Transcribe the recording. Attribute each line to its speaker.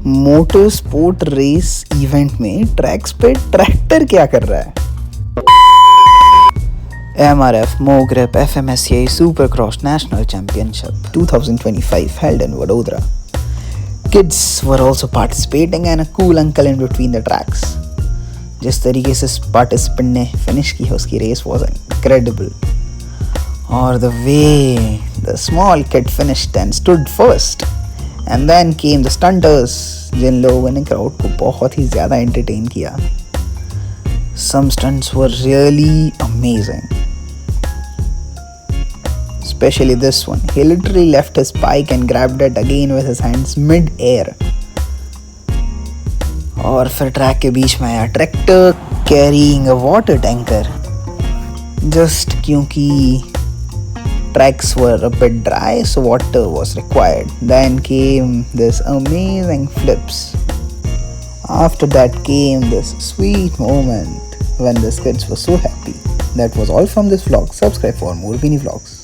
Speaker 1: Motor sport race event में tracks पे tractor क्या कर रहा है? MRF MoGrip FMSCI Supercross National Championship 2025 held in Vadodara. Kids were also participating and a cool uncle in between the tracks. जिस तरीके से पार्टिसिपेंट ने फिनिश की है उसकी रेस was incredible. और the way the small kid finished and stood first. And then came the stunters जिन लोगों ने क्राउड को बहुत ही ज़्यादा एंटरटेन किया. Some stunts were really amazing. Especially this one. He literally left his bike and grabbed it again with his hands mid-air. और फिर track के बीच में आया tractor carrying a water tanker. Just क्योंकि tracks were a bit dry, so water was required. Then came this amazing flips. After that came this sweet moment when the kids were so happy. That was all from this vlog. Subscribe for more mini vlogs.